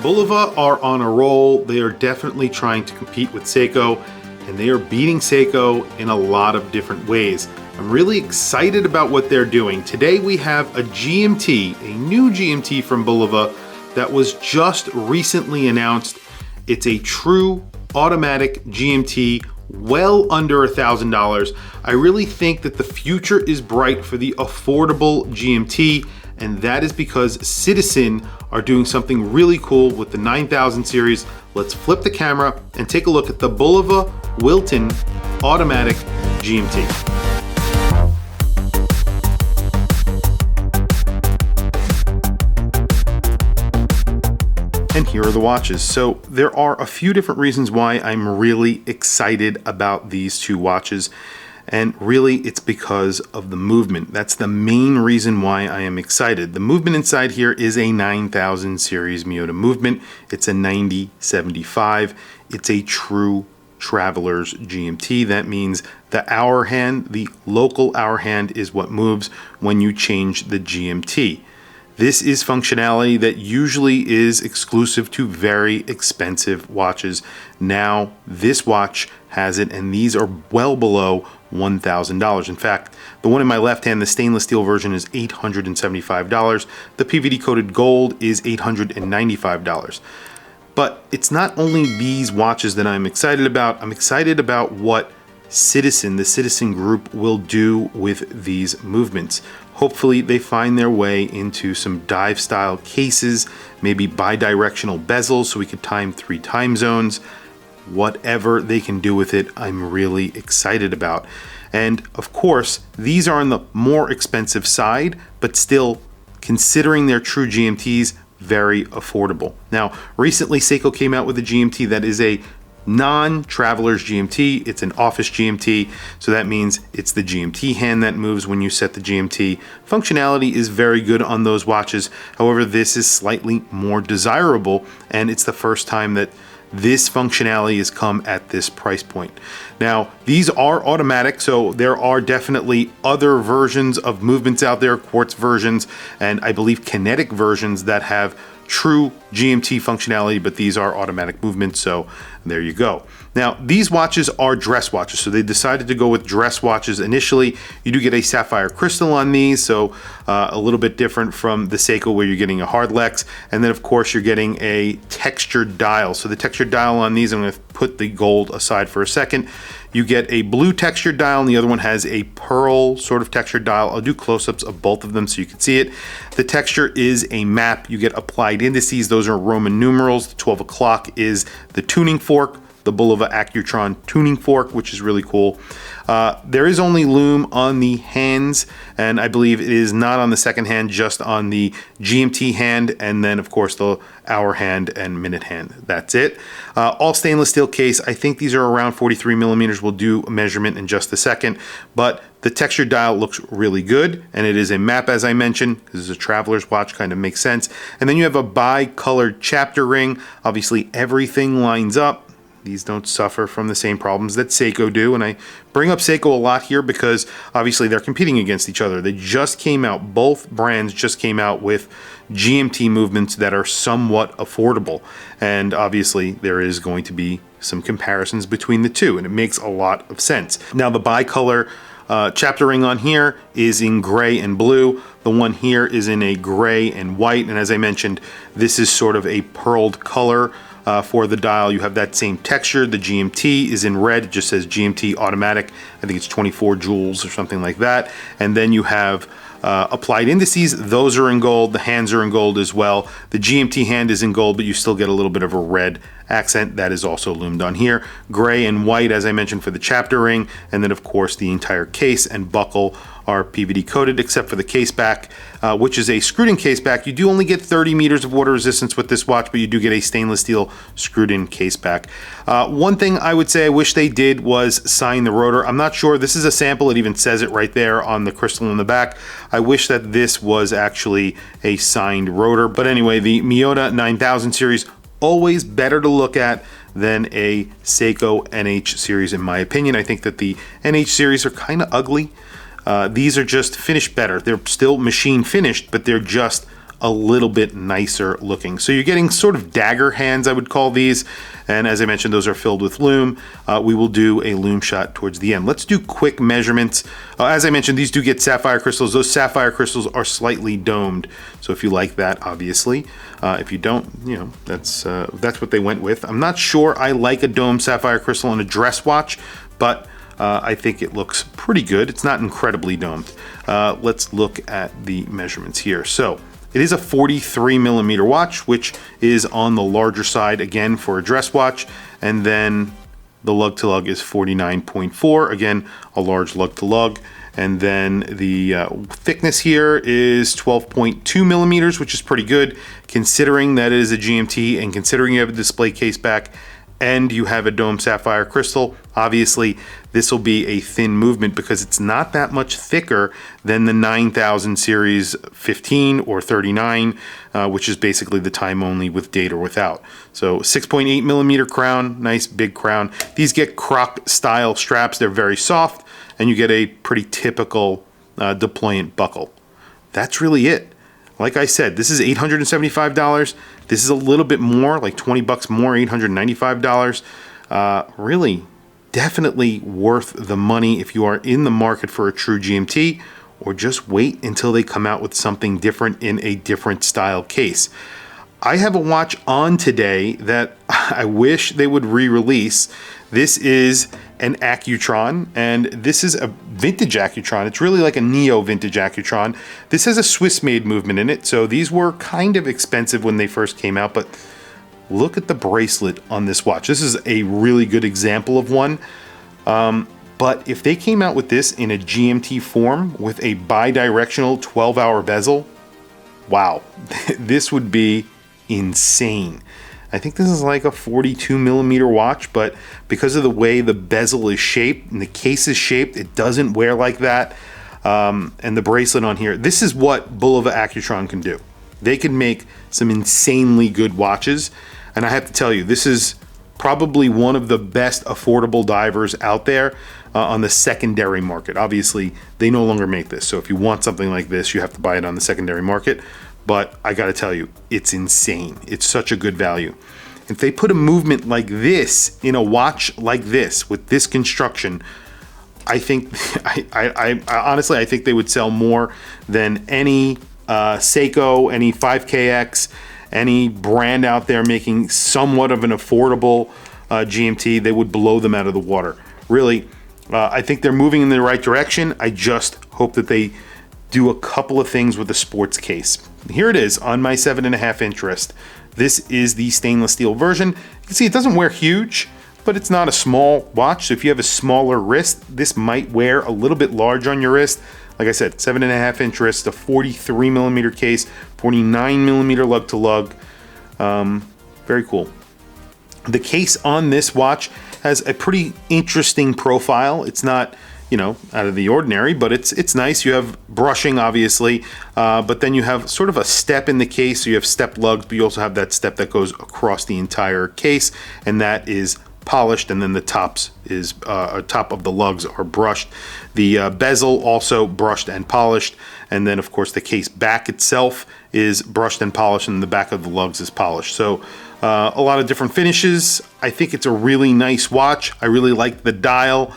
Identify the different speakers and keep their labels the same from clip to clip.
Speaker 1: Bulova are on a roll. They are definitely trying to compete with Seiko, and they are beating Seiko in a lot of different ways. I'm really excited about what they're doing. Today we have a GMT, a new GMT from Bulova that was just recently announced. It's a true automatic GMT, well under $1,000. I really think that the future is bright for the affordable GMT, and that is because Citizen are doing something really cool with the 9000 series. Let's flip the camera and take a look at the Bulova Wilton automatic GMT. And here are the watches. So there are a few different reasons why I'm really excited about these two watches. And really it's because of the movement. That's the main reason why I am excited. The movement inside here is a 9000 series Miyota movement. It's a 9075. It's a true traveler's GMT. That means the hour hand, the local hour hand, is what moves when you change the GMT. This is functionality that usually is exclusive to very expensive watches. Now this watch has it, and these are well below $1,000. In fact, the one in my left hand, the stainless steel version, is $875. The PVD coated gold is $895. But it's not only these watches that I'm excited about. I'm excited about what Citizen, the Citizen group, will do with these movements. Hopefully they find their way into some dive style cases, maybe bi-directional bezels so we could time 3 time zones. Whatever they can do with it, I'm really excited about. And of course, these are on the more expensive side, but still, considering they're true GMTs, very affordable. Now, recently Seiko came out with a GMT that is a non-traveler's GMT. It's an office GMT, so that means it's the GMT hand that moves when you set the GMT. Functionality is very good on those watches. However, this is slightly more desirable, and it's the first time that this functionality has come at this price point. Now, these are automatic, so there are definitely other versions of movements out there, quartz versions, and I believe kinetic versions that have true GMT functionality, but these are automatic movements, so there you go. Now, these watches are dress watches, so they decided to go with dress watches initially. You do get a sapphire crystal on these, so a little bit different from the Seiko where you're getting a hard Lex, and then of course you're getting a textured dial. So the textured dial on these, I'm going to put the gold aside for a second. You get a blue textured dial, and the other one has a pearl sort of textured dial. I'll do close-ups of both of them so you can see it. The texture is a map. You get applied indices. Those are Roman numerals. The 12 o'clock is the tuning fork, the Bulova Accutron tuning fork, which is really cool. There is only Loom on the hands, and I believe it is not on the second hand, just on the GMT hand, and then of course the hour hand and minute hand. That's it. All stainless steel case. I think these are around 43 millimeters. We'll do a measurement in just a second, but the textured dial looks really good, and it is a map, as I mentioned, because it's a traveler's watch, kind of makes sense. And then you have a bi-colored chapter ring. Obviously everything lines up. These don't suffer from the same problems that Seiko do, and I bring up Seiko a lot here because obviously they're competing against each other. They just came out, both brands just came out with GMT movements that are somewhat affordable, and obviously there is going to be some comparisons between the two, and it makes a lot of sense. Now, the bicolor chapter ring on here is in gray and blue. The one here is in a gray and white, and as I mentioned, this is sort of a pearled color. For the dial, you have that same texture. The GMT is in red. It just says GMT automatic. I think it's 24 joules or something like that. And then you have applied indices. Those are in gold. The hands are in gold as well. The GMT hand is in gold, but you still get a little bit of a red accent. That is also loomed on here. Gray and white, as I mentioned, for the chapter ring. And then, of course, the entire case and buckle are PVD coated, except for the case back, which is a screwed in case back. You do only get 30 meters of water resistance with this watch, but you do get a stainless steel screwed in case back. One thing I would say I wish they did was sign the rotor. I'm not sure. This is a sample. It even says it right there on the crystal in the back. I wish that this was actually a signed rotor. But anyway, the Miyota 9000 series, always better to look at than a Seiko NH series, in my opinion. I think that the NH series are kind of ugly. These are just finished better. They're still machine finished, but they're just a a little bit nicer looking. So you're getting sort of dagger hands, I would call these. And as I mentioned, those are filled with Loom. We will do a Loom shot towards the end. Let's do quick measurements. As I mentioned, these do get sapphire crystals. Those sapphire crystals are slightly domed. So if you like that, obviously. If you don't, you know, that's what they went with. I'm not sure I like a domed sapphire crystal in a dress watch, but I think it looks pretty good. It's not incredibly domed. Let's look at the measurements here. So it is a 43 millimeter watch, which is on the larger side again for a dress watch. And then the lug to lug is 49.4, again, a large lug to lug. And then the thickness here is 12.2 millimeters, which is pretty good considering that it is a GMT and considering you have a display case back and you have a dome sapphire crystal. Obviously, this will be a thin movement because it's not that much thicker than the 9000 series 15 or 39, which is basically the time only with date or without. So 6.8 millimeter crown, nice big crown. These get croc style straps. They're very soft and you get a pretty typical deployant buckle. That's really it. Like I said, this is $875. This is a little bit more, like 20 bucks more, $895. Really, definitely worth the money if you are in the market for a true GMT, or just wait until they come out with something different in a different style case. I have a watch on today that I wish they would re-release. This is an Accutron, and this is a vintage Accutron. It's really like a neo vintage Accutron. This has a Swiss-made movement in it, so these were kind of expensive when they first came out, but look at the bracelet on this watch. This is a really good example of one. But if they came out with this in a GMT form with a bi-directional 12-hour bezel, wow, this would be insane. I think this is like a 42 millimeter watch, but because of the way the bezel is shaped and the case is shaped, it doesn't wear like that. And the bracelet on here, this is what Bulova Accutron can do. They can make some insanely good watches. And I have to tell you, this is probably one of the best affordable divers out there on the secondary market. Obviously, they no longer make this. So if you want something like this, you have to buy it on the secondary market. But I gotta tell you, it's insane. It's such a good value. If they put a movement like this in a watch like this with this construction, I think, I honestly, I think they would sell more than any Seiko, any 5KX, any brand out there making somewhat of an affordable GMT. They would blow them out of the water. Really, I think they're moving in the right direction. I just hope that they do a couple of things with the sports case. Here it is on my 7.5 inch wrist. This is the stainless steel version. You can see it doesn't wear huge, but it's not a small watch. So if you have a smaller wrist, this might wear a little bit large on your wrist. Like I said, 7.5 inch wrist, a 43 millimeter case, 49 millimeter lug to lug. Very cool. The case on this watch has a pretty interesting profile. It's not, you know, out of the ordinary, but it's nice. You have brushing, obviously, but then you have sort of a step in the case. So you have step lugs, but you also have that step that goes across the entire case, and that is polished, and then the tops is top of the lugs are brushed. The bezel also brushed and polished, and then of course the case back itself is brushed and polished, and the back of the lugs is polished. So a lot of different finishes. I think it's a really nice watch. I really like the dial.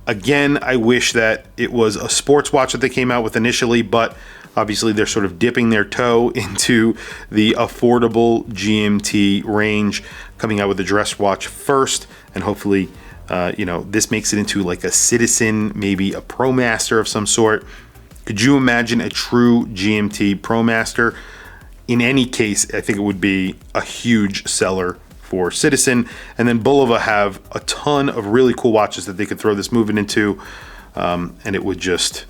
Speaker 1: Again, I wish that it was a sports watch that they came out with initially, but obviously they're sort of dipping their toe into the affordable GMT range, coming out with a dress watch first, and hopefully, you know, this makes it into like a Citizen, maybe a ProMaster of some sort. Could you imagine a true GMT ProMaster? In any case, I think it would be a huge seller for Citizen. And then Bulova have a ton of really cool watches that they could throw this movement into, and it would just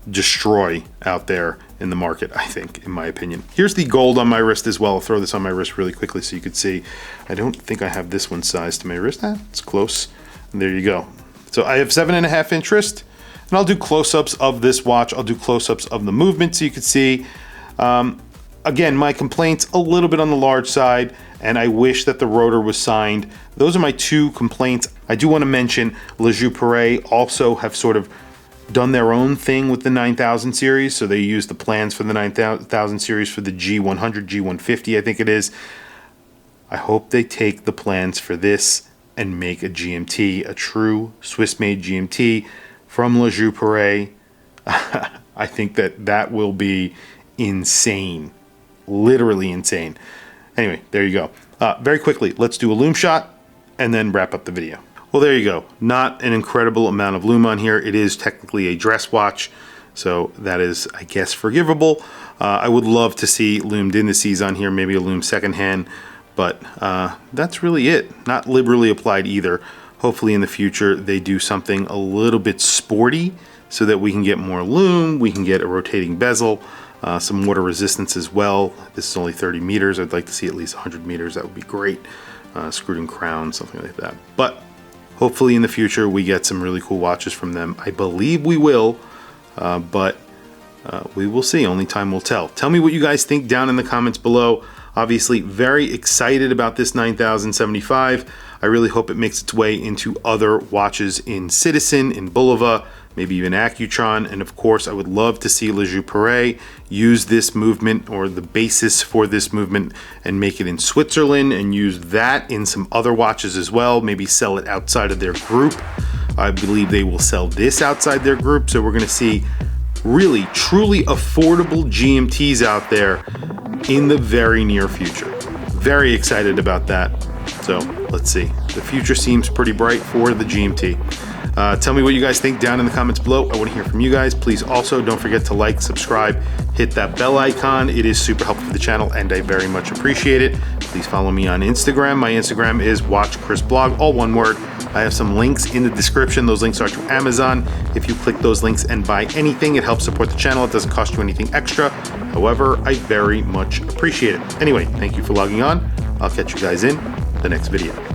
Speaker 1: destroy out there in the market, I think, in my opinion. Here's the gold on my wrist as well. I'll throw this on my wrist really quickly so you could see. I don't think I have this one sized to my wrist. It's close. And there you go. So I have 7.5 inch wrist, and I'll do close-ups of this watch. I'll do close-ups of the movement so you could see. Again, my complaints a little bit on the large side, and I wish that the rotor was signed. Those are my two complaints. I do want to mention Le Joux Perret also have sort of done their own thing with the 9000 series. So they use the plans for the 9000 series for the G100, G150, I think it is. I hope they take the plans for this and make a GMT, a true Swiss-made GMT from La Joux-Perret. I think that will be insane, literally insane. Anyway, there you go. Very quickly, let's do a loom shot and then wrap up the video. Well, there you go. Not an incredible amount of loom on here. It is technically a dress watch, so that is, I guess, forgivable. I would love to see loomed indices on here, maybe a loom secondhand, but that's really it. Not liberally applied either. Hopefully in the future they do something a little bit sporty so that we can get more loom, we can get a rotating bezel, some water resistance as well. This is only 30 meters. I'd like to see at least 100 meters. That would be great. Screwed in crown, something like that. But hopefully in the future we get some really cool watches from them. I believe we will, but we will see. Only time will tell. Tell me what you guys think down in the comments below. Obviously very excited about this 9075. I really hope it makes its way into other watches in Citizen, in Bulova, maybe even Accutron, and of course I would love to see La Joux-Perret use this movement or the basis for this movement and make it in Switzerland and use that in some other watches as well, maybe sell it outside of their group. I believe they will sell this outside their group, so we're going to see really truly affordable GMTs out there in the very near future. Very excited about that. So let's see. The future seems pretty bright for the GMT. Tell me what you guys think down in the comments below. I want to hear from you guys. Please also don't forget to like, subscribe, hit that bell icon. It is super helpful for the channel and I very much appreciate it. Please follow me on Instagram. My Instagram is watchchrisblog, all one word. I have some links in the description. Those links are to Amazon. If you click those links and buy anything, it helps support the channel. It doesn't cost you anything extra. However, I very much appreciate it. Anyway, thank you for logging on. I'll catch you guys in the next video.